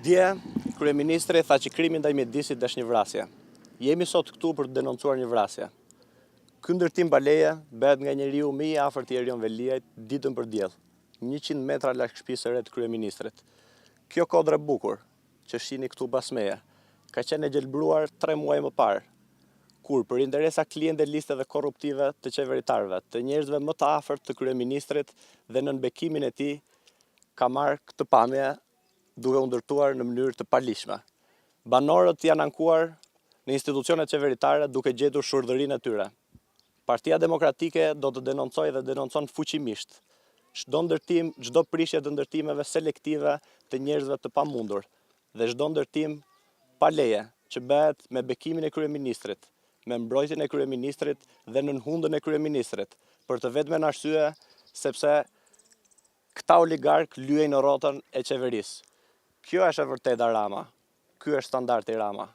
Dje, kryeministri tha që krimi ndaj mjedisit është një vrasje. Jemi sot këtu për të denoncuar një vrasje. Ky ndërtim baleje bëhet nga njeriu më i afërt i Erion Veliajt ditën për diell, 100 metra larg shtëpisë së re të kryeministrit. Kjo kodër e bukur që shihni këtu pas meje ka qenë e gjelbruar 3 muaj më parë, kur për interesa klienteliste dhe korruptive të qeveritarëve, të njerëzve më të afërt të kryeministrit dhe nën bekimin e tij ka marrë këtë pamje duke u ndërtuar në mënyrë të palishme. Banorët janë ankuar në institucionet qeveritare duke gjetur shurdhërinë e tyre. Partia Demokratike do të denoncojë dhe denoncon fuqimisht çdo ndërtim, çdo prishje të ndërtimeve selektive të njerëzve të pamundur dhe çdo ndërtim pa leje që bëhet me bekimin e kryeministrit, me mbrojtjen e kryeministrit dhe nën hundën e kryeministrit, për të vetmen arsye sepse këta oligark lyejnë në rrotën e qeverisë. Kjo është e vërteta Rama. Ky është standardi Rama.